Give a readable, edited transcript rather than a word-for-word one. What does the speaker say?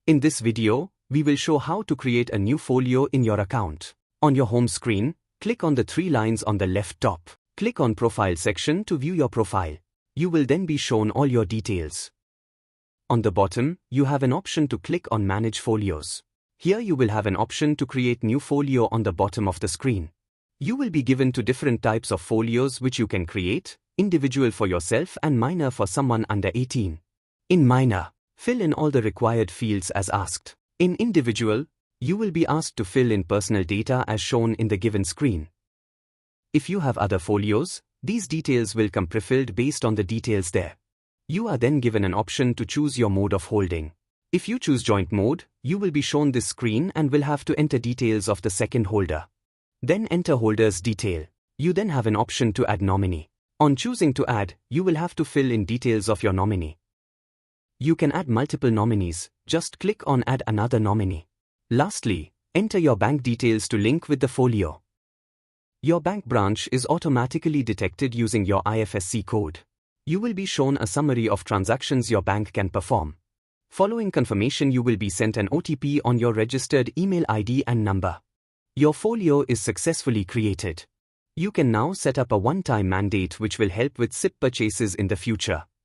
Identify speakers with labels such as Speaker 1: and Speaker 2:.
Speaker 1: In this video, we will show how to create a new folio in your account. On your home screen, click on the 3 lines on the left top. Click on Profile section to view your profile. You will then be shown all your details. On the bottom, you have an option to click on Manage Folios. Here you will have an option to create new folio on the bottom of the screen. You will be given two different types of folios which you can create, individual for yourself and minor for someone under 18. In minor, fill in all the required fields as asked. In individual, you will be asked to fill in personal data as shown in the given screen. If you have other folios, these details will come pre-filled based on the details there. You are then given an option to choose your mode of holding. If you choose joint mode, you will be shown this screen and will have to enter details of the second holder. Then enter holder's detail. You then have an option to add nominee. On choosing to add, you will have to fill in details of your nominee. You can add multiple nominees, just click on Add another nominee. Lastly, enter your bank details to link with the folio. Your bank branch is automatically detected using your IFSC code. You will be shown a summary of transactions your bank can perform. Following confirmation, you will be sent an OTP on your registered email ID and number. Your folio is successfully created. You can now set up a one-time mandate which will help with SIP purchases in the future.